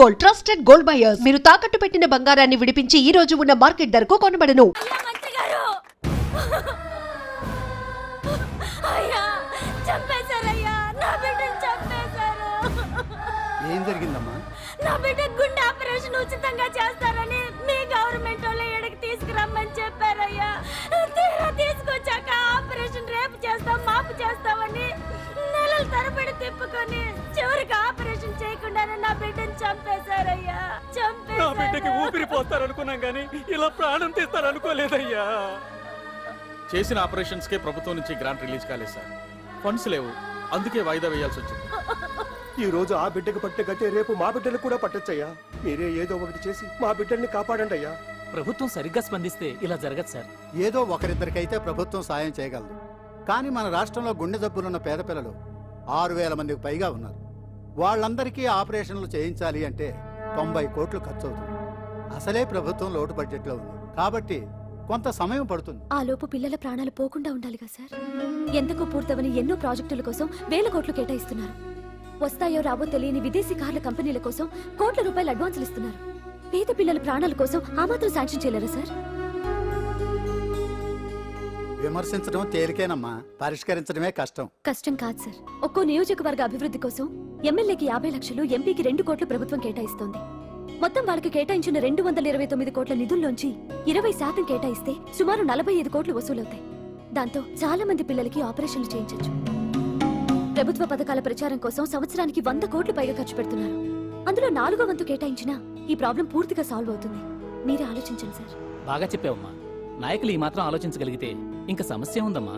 Gold, trusted gold buyers. మీరు తాకట్టు పెట్టిన బంగారాన్ని విడిపించి ఈ రోజు ఉన్న మార్కెట్ ధరకు కొనబడను. ఏం జరిగిందమ్మా? నా బిడ్డ గుండె ఆపరేషన్ ఉచితంగా చేస్తారని మీ గవర్నమెంట్ వాళ్ళు ఇక్కడికి తీసుకురమ్మని చెప్పారయ్యా. తీరా తీసుకొచ్చాక ఆపరేషన్ రేపు చేస్తాం మాపు చేస్తామని నెలల తరబడి తిప్పుకొని చివరికి ఆపరేషన్ చేయకుండానే నా బిడ్డని చంపేశారయ్యా. నా బిడ్డకి ఊపిరి పోస్తారనుకున్నాం గానీ ఇలా ప్రాణం తీస్తారనుకోలేదయ్యా. చేసిన ఆపరేషన్స్ కే ప్రభుత్వం నుంచి గ్రాంట్ రిలీజ్ కాలేదు సార్. ఫండ్స్ లేవు, అందుకే వాయిదా వేయాల్సి వచ్చింది. ఈ రోజు ఆ బిడ్డకు పట్టే గట్టే రేపు మా బిడ్డలకు కూడా పట్టొచ్చయ్యా. మీరే ఏదో ఒకటి చేసి మా బిడ్డల్ని కాపాడండి అయ్యా. ప్రభుత్వం సరిగ్గా స్పందిస్తే ఇలా జరగదు సార్. ఏదో ఒకరిద్దరికైతే ప్రభుత్వం సాయం చేయగలదు, కానీ మన రాష్ట్రంలో గుండె జబ్బులున్న పేద పిల్లలు 6,000 మందికి పైగా ఉన్నారు. వాళ్ళందరికీ ఆపరేషన్లు చేయించాలి అంటే 90 కోట్లు ఖర్చు అవుతుంది. అసలే ప్రభుత్వం లోటు బడ్జెట్లో ఉంది కాబట్టి కొంత సమయం పడుతుంది. ఆ లోపు పిల్లల ప్రాణాలు పోకుండా ఉండాలిగా సార్. ఎందుకు పూర్తవని ఎన్నో ప్రాజెక్టుల కోసం వేల కోట్లు కేటాయిస్తున్నారు. వస్తాయో రావో తెలియని విదేశీ కార్ల కంపెనీల కోసం కోట్ల రూపాయలు అడ్వాన్సులు ఇస్తున్నారు. పేద పిల్లల ప్రాణాల కోసం ఆ మాత్రం శాంక్షన్ చేయలేరా సార్? విమర్శించడం తేలికేనమ్మా, పరిష్కరించడమే కష్టం. కష్టం కాదు సార్. ఒక్కో నియోజకవర్గ అభివృద్ధి కోసం ఎమ్మెల్యేకి 50 లక్షలు, ఎంపీకి 2 కోట్లు ప్రభుత్వం కేటాయిస్తోంది. మొత్తం వాళ్ళకి కేటాయించిన 229 కోట్ల నిధుల్లోంచి 20% కేటాయిస్తే సుమారు 45 కోట్లు వసూలవుతాయి. దాంతో చాలా మంది పిల్లలకి ఆపరేషన్లు చేయించొచ్చు. ప్రభుత్వ పథకాల ప్రచారం కోసం సంవత్సరానికి 100 కోట్లు పైగా ఖర్చు పెడుతున్నారు. అందులో 4వ వంతు కేటాయించినా ఈ ప్రాబ్లం పూర్తిగా సాల్వ్ అవుతుంది. మీరే ఆలోచించండి సార్. బాగా చెప్పావమ్మా. నాయకులు ఈ మాత్రం ఆలోచించగలిగితే ఇంకా సమస్య ఉందమ్మా.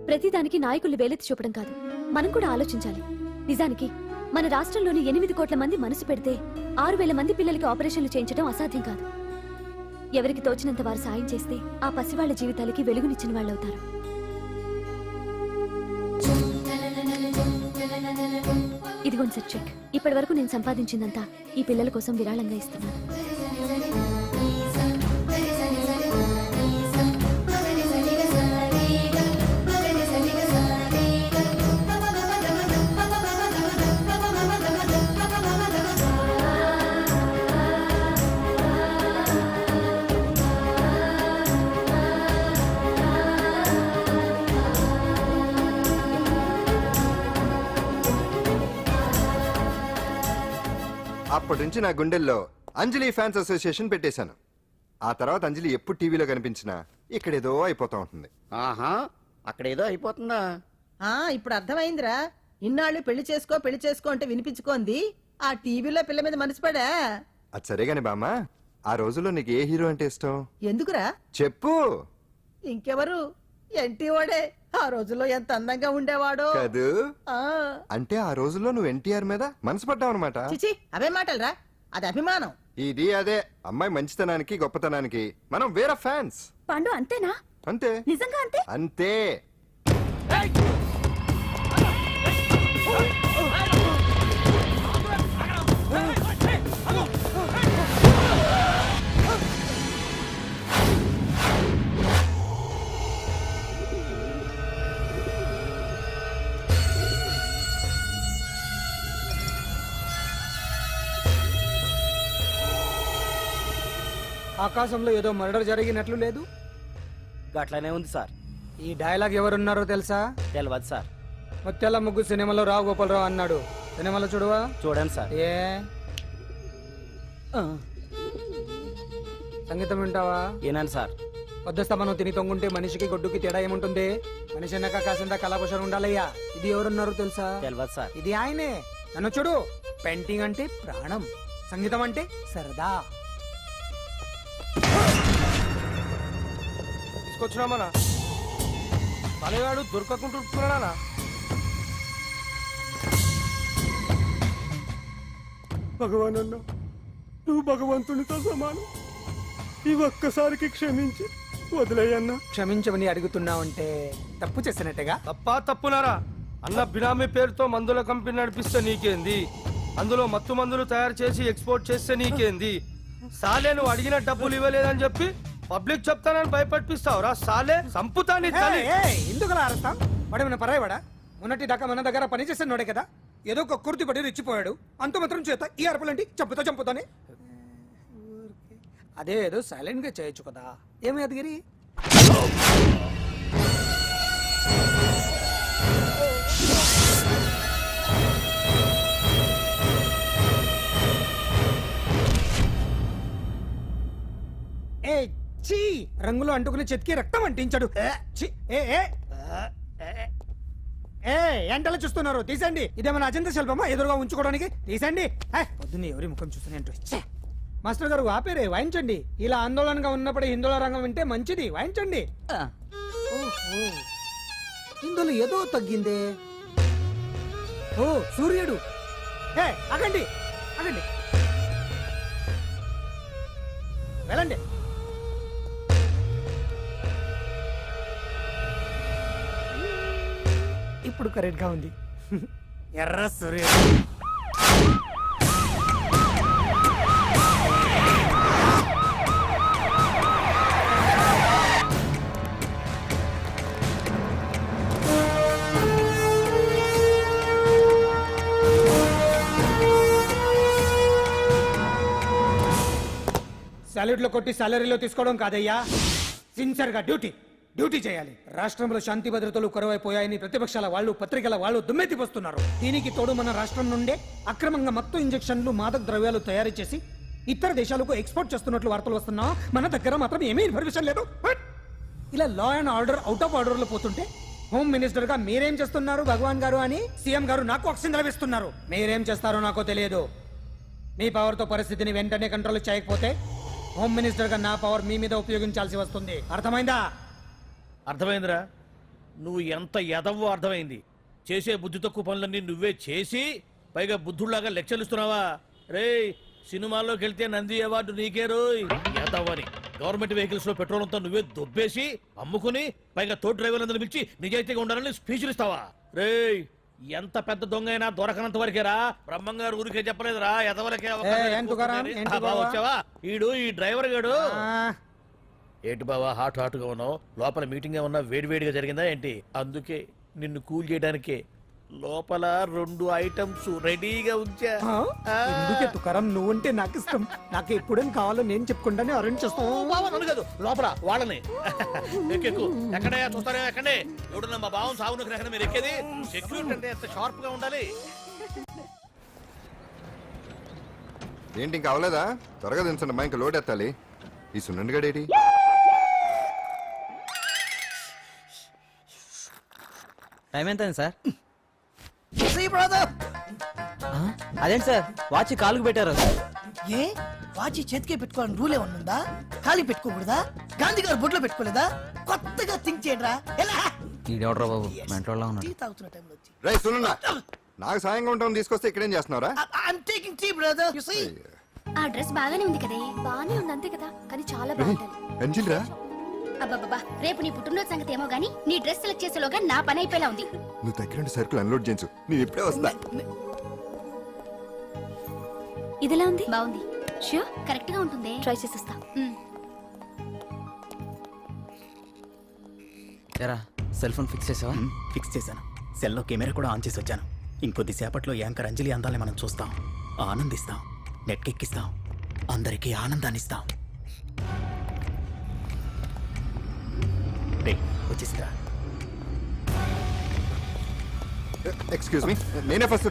ప్రతిదానికి నాయకులు వేలెత్తి చూపడం కాదు, మనం కూడా ఆలోచించాలి. నిజానికి మన రాష్ట్రంలోని 8 కోట్ల మంది మనసు పెడితే 6,000 మంది పిల్లలకి ఆపరేషన్లు చేయించడం అసాధ్యం కాదు. ఎవరికి తోచినంత వారు సాయం చేస్తే ఆ పసివాళ్ల జీవితాలకి వెలుగునిచ్చిన వాళ్ళవుతారు. ఇదిగోండి సార్ చెక్. ఇప్పటి వరకు నేను సంపాదించిందంతా ఈ పిల్లల కోసం విరాళంగా ఇస్తున్నాను. అప్పటి నుంచి నా గుండెల్లో అంజలి ఫ్యాన్స్ అసోసియేషన్ పెట్టేశాను. ఆ తర్వాత అంజలి ఎప్పుడు టీవీలో కనిపించినా ఇక్కడేదో అయిపోతా ఉంటుంది. ఆహా, అక్కడేదో అయిపోతుందా? ఇప్పుడు అర్థమైందిరా. ఇన్నాళ్ళు పెళ్లి చేసుకో అంటే వినిపించుకోంది ఆ టీవీలో పిల్ల మీద మనసు పడా. అది సరేగాని బామ్మ, ఆ రోజుల్లో నీకు ఏ హీరో అంటే ఇష్టం? ఎందుకురా చెప్పు. ఇంకెవరు? ఎన్టీ వాడే. ఆ రోజుల్లో ఎంత అందంగా ఉండేవాడో కాదు. అంటే ఆ రోజుల్లో నువ్వు ఎన్టీఆర్ మీద మనసు పడ్డావు అనమాట. చిచి, అవే మాటలరా, అది అభిమానం. ఇది అదే అమ్మాయి మంచితనానికి గొప్పతనానికి మనం వేరే ఫ్యాన్స్. పాండు అంతేనా? అంతే. నిజంగా అంతే? అంతే. ఆకాశంలో ఏదో మర్డర్ జరిగినట్లు లేదు. గట్లనే ఉంది సార్. ఈ డైలాగ్ ఎవరున్నారో తెలుసా? తెలియదు సార్. ముత్యాల ముగ్గు సినిమాలో రావు గోపాలరావు అన్నాడు. సినిమాలో చూడవా? చూడండి సార్. ఏ సంగీతం వింటావా? ఏనాను సార్. వద్దస్తమనం తిని తొంగుంటే మనిషికి గొడ్డుకి తేడా ఏముంటుంది? మనిషి అన్నాక కాసింత కళాభూషణ ఉండాలయ్యా. ఇది ఎవరున్నారో తెలుసా? తెలియదు సార్. ఇది ఆయనే. నన్ను చూడు. పెయింటింగ్ అంటే ప్రాణం, సంగీతం అంటే సరదా. తీసుకొచ్చినామనా తలగాడు దొరకకుంటున్నానా? భగవాన్ అన్న, నువ్వు భగవంతునితో సమానం. ఈ ఒక్కసారికి క్షమించి వదిలేయన్నా. క్షమించమని అడుగుతున్నావంటే తప్పు చేసినట్టుగా. తప్పునారా అన్న? బినామీ పేరుతో మందుల కంపెనీ నడిపిస్తే నీకేంది? అందులో మత్తు మందులు తయారు చేసి ఎక్స్పోర్ట్ చేస్తే నీకేంది? సాలే నువ్వు అడిగిన డబ్బులు ఇవ్వలేదని చెప్పి పబ్లిక్ చెప్తానని భయపడిపిస్తావురా? సాలే సంపుతాని. ఎందుకు అలా అరుస్తాం? వాడేమన్నా పరాయవాడా? మొన్నటి దాకా మన దగ్గర పనిచేస్తున్నాడే కదా. ఏదో ఒక కుర్తి పడి రెచ్చిపోయాడు అంత మాత్రం చేత ఈ అరపలేంటి చంపుతానే అదే ఏదో సైలెంట్ గా చేయొచ్చు కదా ఏమి అదిగిరి ఏ చీ రంగులో అంటుకుని చెతికి రక్తం అంటించాడు ఛీ, ఏ ఎంటలో చూస్తున్నారు తీసండి ఇదేమన్నా అజంత శిల్పమా ఎదురుగా ఉంచుకోవడానికి తీసండి పొద్దున్నే ఎవరి ముఖం చూస్తున్నాయంటూ మాస్టర్ గారు ఆపేరే వాయించండి ఇలా ఆందోళనగా ఉన్నప్పుడు హిందువుల రంగం వింటే మంచిది వాయించండి ఓహో, ఇందులో ఏదో తగ్గిందే ఓ సూర్యుడు ఏ ఆగండి ఆగండి వెళ్ళండి ఇప్పుడు కరెక్ట్ గా ఉంది ఎర్ర సూర్యుడు సాలరీలో కొట్టి సాలరీలో తీసుకోవడం కాదయ్యా సిన్సియర్ గా డ్యూటీ చేయాలి రాష్ట్రంలో శాంతి భద్రతలు కొరవైపోయాయని ప్రతిపక్షాల వాళ్ళు పత్రికల వాళ్ళు దుమ్మెత్తిపోస్తున్నారు దీనికి తోడు మన రాష్ట్రం నుండే అక్రమంగా మత్తు ఇంజెక్షన్లు మాదక ద్రవ్యాలు తయారు చేసి ఇతర దేశాలకు ఎక్స్పోర్ట్ చేస్తున్నట్లు వార్తలు వస్తున్నా మన దగ్గర మాత్రం ఏమీ ఇన్ఫర్మేషన్ లేదు ఇలా law and order out of order లో పోతుంటే హోమ్ మినిస్టర్ గా మీరేం చేస్తున్నారు భగవాన్ గారు అని సీఎం గారు నాకు ఆక్సిజన్ లభిస్తున్నారు మీరేం చేస్తారో నాకు తెలియదు మీ పవర్ తో పరిస్థితిని వెంటనే కంట్రోల్ చేయకపోతే హోమ్ మినిస్టర్ గా నా పవర్ మీ మీద ఉపయోగించాల్సి వస్తుంది అర్థమైందా అర్థమైందిరా నువ్వు ఎంత ఎదవో అర్థమైంది చేసే బుద్ధి తక్కువ పనులన్నీ నువ్వే చేసి పైగా బుద్ధుళ్లాగా లెక్చర్లు ఇస్తున్నావా రేయ్ సినిమాల్లోకి వెళ్తే నంది అవార్డు నీకే రోయ్ ఎదవని గవర్నమెంట్ వెహికల్స్ లో పెట్రోల్ అంతా నువ్వే దొబ్బేసి అమ్ముకుని పైగా తోటి డ్రైవర్లందరూ పిలిచి నిజాయితీగా ఉండాలని స్పీచ్లు ఇస్తావా రేయ్ ఎంత పెద్ద దొంగ అయినా దొరకనంత వరకేరా బ్రహ్మంగారు ఊరికే చెప్పలేదురా ఎదవలకే వచ్చావా ఈడు ఈ డ్రైవర్ గాడు ఏంటి బావా హాట్గా ఉన్నావు లోపల మీటింగ్ ఏమన్నా వేడివేడిగా జరిగిందా ఏంటి అందుకే నిన్ను కూల్ చేయడానికే లోపల 2 ఐటమ్స్ రెడీగా ఉంచా ఎందుకే తుకారం నువ్వుంటే నాకు ఇష్టం నాకు ఎప్పుడేం కావాలో నేను చెప్పుకుంటానే అరేంజ్ చేస్తాను బావా నన్ను కాదు లోపల వాళ్ళని ఎక్కెక్కు ఎక్కడే చూస్తారే ఎక్కడే ఎవడన్నా మా బావం సాగునకు ఎక్కడ మీరు ఎక్కేది సెక్యూరిటీ అంటే ఎంత షార్ప్ గా ఉండాలి ఏంటి ఇంకా అవలేదా త్వరగా దించండి అమ్మా ఇంకా లోడ్ ఎత్తాలి ఈ సున్నండి గడేటి టైం ఎంత సార్ అదేంటి సార్ వాచ్ కాలుకు పెట్టారు ఏ వాచి చేతికే పెట్టుకోవాలని రూల్ ఏమన్నా ఉందా ఖాళీ పెట్టుకోకూడదా గాంధీ గారు బొట్లో పెట్టుకోలేదా కొత్తగా థింక్ చేయండిరా ఎలా ఈడెవడరా బాబు మెంటోళ్ళ ఉన్నాడు టీ తాగుతున్న టైంలో వచ్చి రై సునన్నా నాకు సాయంగా ఉంటాం తీసుకొస్తే ఇక్కడేం చేస్తున్నారా I'm taking tea brother you see ఆ డ్రెస్ బాగానే ఉంది కదే బాగానే ఉంది అంతే కదా కానీ చాలా బాగుంటది అంజిల్ రా అబ్బబ్బబ్బా రేపు నీ పుట్టినరోజు సంగతి ఏమో గానీ నీ డ్రెస్ సెలెక్ట్ చేసేలోగా నా పని అయిపోయేలా ఉంది నువ్వు దగ్గర సరుకులు అన్లోడ్ చేయించు నేను ఇప్పుడే వస్తా ఇదిలా ఉంది బాగుంది ష్యూర్ కరెక్ట్ గా ఉంటుంది ట్రై చేసేస్తా ఎరా సెల్ ఫోన్ ఫిక్స్ చేసావా ఫిక్స్ చేశాను సెల్లో కెమెరా కూడా ఆన్ చేసి వచ్చాను ఇంకొద్దిసేపట్లో యాంకర్ అంజలి అందాలని మనం చూస్తాం ఆనందిస్తాం నెట్కెక్కిస్తాం అందరికీ ఆనందాన్ని ఇస్తాం వచ్చేసిందా ఎక్స్క్యూజ్ మీ నేను ఫస్ట్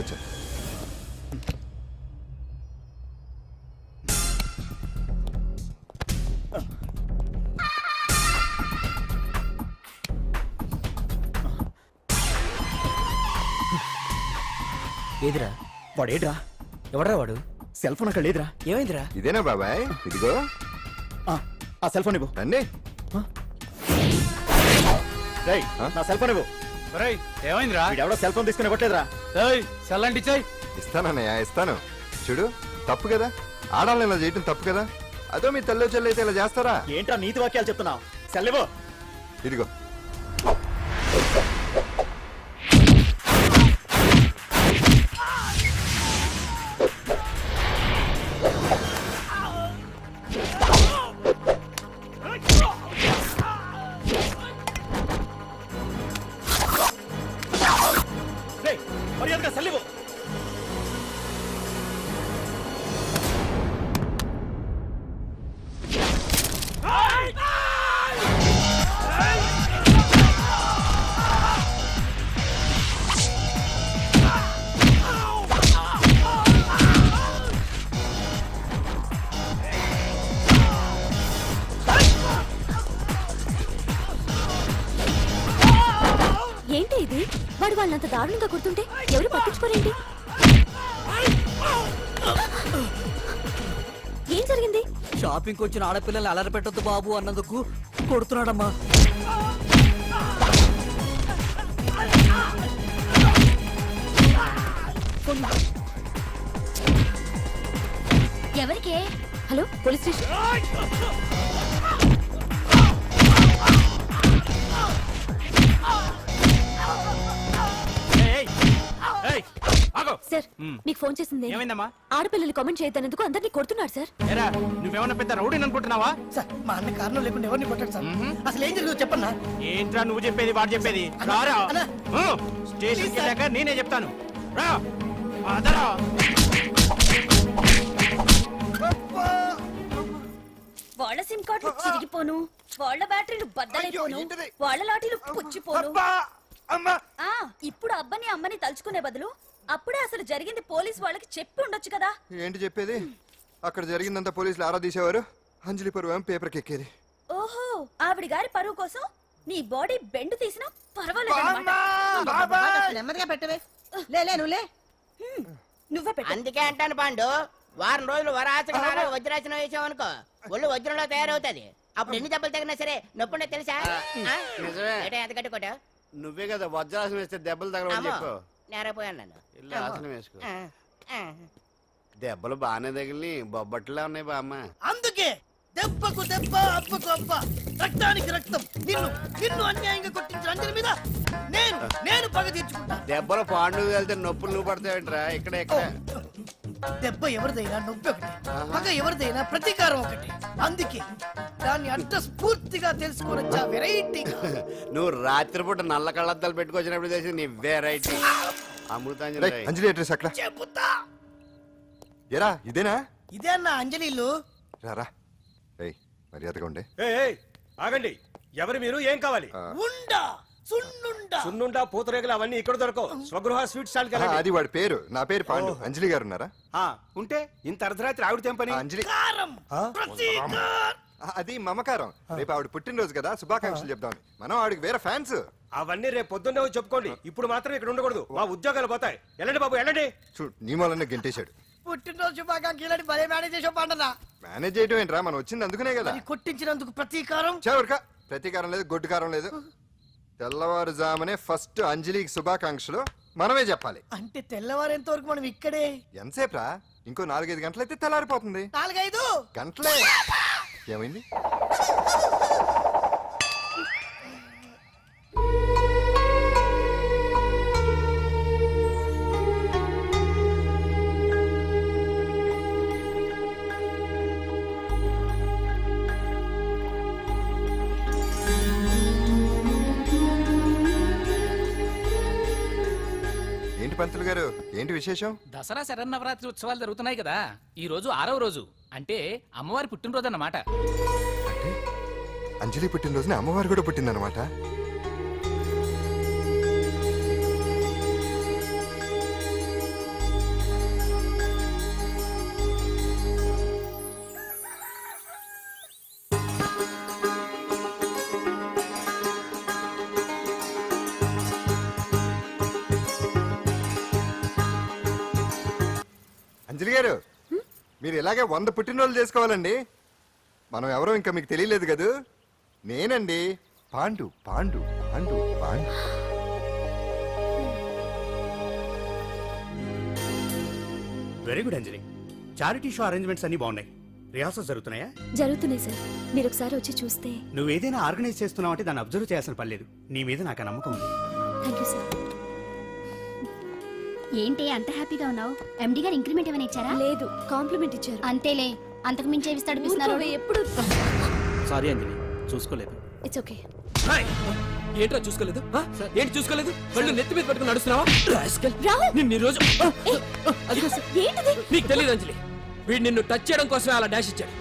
వచ్చా ఏదిరా వాడేడ్రా ఎవడరా వాడు సెల్ ఫోన్ అక్కడ లేదురా ఏమైందిరా ఇదేనా బాబాయ్ ఇదిగో ఆ సెల్ ఫోన్ ఇవ్వు రండి రేయ్ నా సెల్ ఫోన్ ఇవ్వు ఏమైందిరా ఎవడో సెల్ ఫోన్ తీసుకుని ఇవ్వట్లేదురా సెల్ అంటే ఇచ్చాయి ఇస్తానన్నయ్య ఇస్తాను చూడు తప్పు కదా ఆడాలని ఇలా చేయటం తప్పు కదా అదో మీ తల్లో చెల్లి అయితే ఇలా చేస్తారా ఏంట్రా నీతి వాక్యాలు చెప్తున్నావు సెల్ ఇవ్వు ఇదిగో మర్యాదగా సెల్ అంత దారుణంగా కొడుతుంటే ఎవరు పట్టించుకోరేంటి? ఏం జరిగింది? షాపింగ్ వచ్చిన ఆడపిల్లల్ని అలరి పెట్టొద్దు బాబు అన్నందుకు కొడుతున్నాడమ్మా. ఎవరికే? Hello, police station. సార్, మీకు ఫోన్ చేసింది ఏమైందమ్మా? ఆడపిల్లలు కామెంట్ చేయొద్దనేందుకు అందరినీ కొడుతున్నాడు సార్. ఏరా నువ్వేమన్నా పెద్ద రౌడీని అనుకుంటున్నావా? సార్ మా అన్న కారణం లేకుండా ఎవరిని కొట్టాడు సార్. అసలు ఏం జరిగిందో చెప్పన్నా. ఏంట్రా నువ్వు చెప్పేది వాడు చెప్పేది? రారా స్టేషన్కి వెళ్ళాక నేనే చెప్తాను. రా అదరా. వాళ్ళ సిమ్ కార్డులు చిరిగిపోను, వాళ్ళ బ్యాటరీలు బద్దలైపోను, వాళ్ళ లాఠీలు పుచ్చిపోను. ఇప్పుడు అబ్బని అమ్మని తలుచుకునే బదులు అప్పుడే అసలు జరిగింది పోలీస్ వాళ్ళకి చెప్పి ఉండొచ్చు కదా. ఏంటి చెప్పేది? అక్కడ జరిగిందంతా పోలీసులు ఆరా తీసేవారు, అంజలి పరువు పేపర్కి ఎక్కేది. ఓహో, ఆవిడ గారి పరువు కోసం నీ బాడీ బెండ్ తీసినా పర్వాలేదు. నెమ్మదిగా పెట్టవే. లే నువ్వులే. నువ్వే పెట్టు. అందుకే అంటాను పాండు, వారం రోజులు వరాచకనాలు వజ్రాసనం వేసామనుకో ఒళ్ళు వజ్రంలో తయారవుతుంది. అప్పుడు ఎన్ని దెబ్బలు తగినా సరే నొప్పుండే తెలుసా? ఎంత కట్టుకోటా? నువ్వే కదా వజ్రాసనం వేస్తే దెబ్బలు తగలవని చెప్పు. నేరపోయాను నన్ను. ఇల్లు ఆసనం వేసుకో. దెబ్బలు బాగానే తగిలి బొబ్బట్లా ఉన్నాయి బామ్మ. అందుకే దెబ్బకు దెబ్బ, అబ్బకు అబ్బ, రక్తానికి రక్తం. నిన్ను అన్యాయంగా కొట్టించిన అంజలి మీద నేను పగ తీర్చుకుంటా. దెబ్బలు పాండు వెళ్తే నొప్పులు నువ్వు పడతావేంట్రా? ఇక్కడ దెబ్బ ఎవరిదైనా నొప్పి ఒకటి, పగ ఎవరిదైనా ప్రతీకారం ఒకటి. అందుకే దాన్ని అంత స్ఫూర్తిగా తెలుసుకోవచ్చా వెరైటీ. నువ్వు రాత్రిపూట నల్ల కళ్ళద్దాలు పెట్టుకొచ్చినప్పుడు చేసి నీ వెరైటీ అమృతాంజలి. అంజలి అడ్రస్ అక్కడ చెబుతా. ఎరా ఇదేనా? ఇదే అన్న అంజలి ఇల్లు. రారా మర్యాదగా ఉండే. ఆగండి, ఎవరు మీరు? ఏం కావాలి? ఉండా సున్నుండా సున్నుండా పూతరేగలు అవన్నీ ఇక్కడ దొరకవు. స్వగృహ స్వీట్ స్టాల్ అది వాడి పేరు. నా పేరు పాండు. అంజలి గారు ఉన్నారా? ఉంటే ఇంత అర్ధరాత్రి ఆవిడ తెంపని. అంజలి కారం ప్రతీకారం. అది మమకారం. రేపు ఆవిడ పుట్టినరోజు కదా, శుభాకాంక్షలు చెప్దామని. మనం ఆవిడకి వేరే ఫ్యాన్స్. అవన్నీ రేపు పొద్దున్నే వచ్చి చెప్పుకోండి. ఇప్పుడు మాత్రం ఇక్కడ ఉండకూడదు, మా ఉద్యోగాలు పోతాయి. వెళ్ళండి బాబు వెళ్ళండి. చూడు నీ మూలనే గెంటేశాడు. పుట్టినరోజు శుభాకాంక్షలు భలే మేనేజ్ చేసావు పండనా. మేనేజ్ చేయడం ఏంట్రా, మనం వచ్చింది అందుకునే కదా. కొట్టించినందుకు ప్రతీకారం. చవరక ప్రతీకారం లేదు, గొడ్డుకారం లేదు. తెల్లవారుజామునే ఫస్ట్ అంజలికి శుభాకాంక్షలు మనమే చెప్పాలి. అంటే తెల్లవారేంత వరకు మనం ఇక్కడే. ఎంతసేపురా? ఇంకో 4-5 గంటలైతే తెల్లారిపోతుంది. 4-5 గంటలే. ఏమైంది? పంతులు గారు, ఏంటి విశేషం? దసరా శరన్నవరాత్రి ఉత్సవాలు జరుగుతున్నాయి కదా. ఈ రోజు 6వ రోజు, అంటే అమ్మవారి పుట్టినరోజు అన్నమాట. అంటే అంజలి పుట్టినరోజున అమ్మవారు కూడా పుట్టిందన్నమాట. అంజలి గారు, మీరు ఇలాగే 100 పుట్టినరోజులు చేసుకోవాలండి. మనం ఎవరో ఇంకా మీకు తెలియలేదు కదూ. నేనండి పాండు. పాండు పాండు పాండు. వెరీ గుడ్ అంజలి. చారిటీ షో అరేంజ్మెంట్స్ అన్ని బాగున్నాయి. రిహార్సల్స్ జరుగుతున్నాయా? జరుగుతున్నాయి సార్, మీరు ఒకసారి వచ్చి చూస్తే. నువ్వు ఏదైనా ఆర్గనైజ్ చేస్తున్నావు అంటే దాన్ని అబ్జర్వ్ చేయాల్సిన పని లేదు. నీ మీద నాకు నమ్మకం ఉంది. Thank you sir. ఏంటి అంత హ్యాపీగా ఉన్నావు? ఎండి గారు ఇంక్రిమెంట్ ఏమైనా ఇచ్చారా? లేదు, కాంప్లిమెంట్ ఇచ్చారు. అంతేలే, అంతకు మించి ఏవిస్తాడు. ఎప్పుడు. సారీ అంజలి, చూసుకోలేదు. It's okay. ఏంట్రా చూసుకోలేదు? ఏంటి చూసుకోలేదు? వాళ్ళు నెత్తి మీద పట్టుకుని నడుస్తున్నావా? రాహుల్, నిన్ను ఈ రోజు ఏంటిది? నీకు తెలియదు అంజలి, వీడు నిన్ను టచ్ చేయడం కోసమే అలా డాష్ ఇచ్చాడు.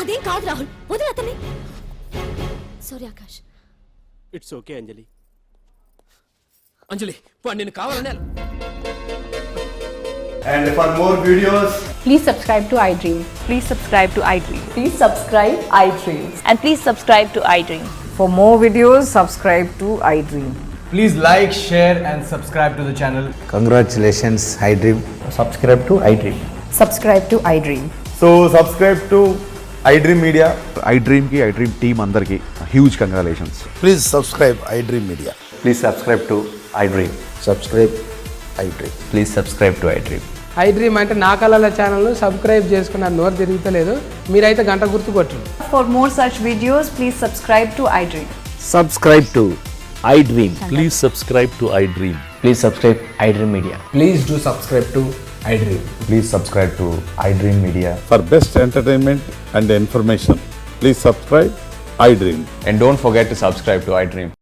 అదేం కాదు రాహుల్, వదిలే అతన్ని. సారీ ఆకాష్. ఇట్స్ ఓకే అంజలి. అంజలి, వాడు నిన్ను కావాలనే. And for more videos, Please subscribe to iDream. Please subscribe to iDream. Please subscribe iDream. And please subscribe to iDream. For more videos, subscribe to iDream. Please like, share, and subscribe to the channel. Congratulations I dream. Subscribe to I dream. Subscribe to iDream. So subscribe to iDream Media. iDream కి iDream team అందరికి huge congratulations. Please subscribe I dream media. Please subscribe to iDream. Subscribe I dream. Please subscribe to iDream. iDream అంటే నా కళల channel subscribe చేసుకున్న నోరు తిరుగుతలేదు. మీరైతే గంట గుర్తు కొట్టండి. For more such videos, please subscribe to iDream. Subscribe to iDream. Please subscribe to iDream. Please subscribe iDream Media. Please do subscribe to iDream. Please subscribe to iDream Media. For best entertainment and information, please subscribe iDream. And don't forget to subscribe to iDream.